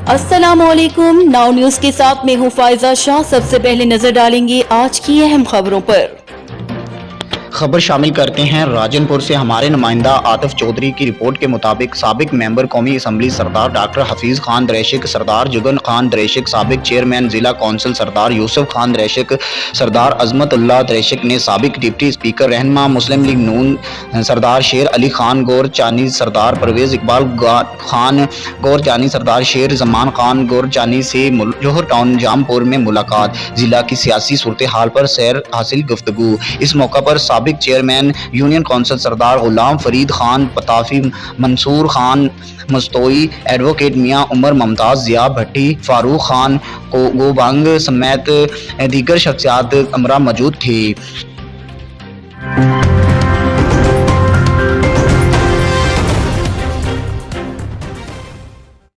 अस्सलामुअलैकुम। Now news के साथ मैं हूं फाइजा शाह। सबसे पहले नजर डालेंगे आज की अहम खबरों पर। खबर शामिल करते हैं राजनपुर से। हमारे नुमाइंदा आतिफ चौधरी की रिपोर्ट के मुताबिक साबिक मेंबर कौमी असम्बली सरदार डॉक्टर हफीज खान दरेशिक, सरदार जुगन खान दरेशिक, साबिक चेयरमैन जिला कौंसिल सरदार यूसुफ खान दरेशिक, सरदार अजमतुल्लाह दरेशिक ने साबिक डिप्टी स्पीकर रहनुमा मुस्लिम लीग नून सरदार शेर अली खान गौर चानी, सरदार परवेज इकबाल खान गौर चानी, सरदार शेर जमान खान गौर चानी से जौहर टाउन जामपुर में मुलाकात, जिला की सियासी सूरत हाल पर सैर हासिल गुफ्तगू। इस मौका पर साबिक चेयरमैन यूनियन कौंसिल सरदार गुलाम फरीद खान पताफी, मंसूर खान मस्तोई, एडवोकेट मियां उमर मुमताज, जिया भट्टी, फारूक खान गोबांग समेत दीगर शख्सियात अमरा मौजूद थी।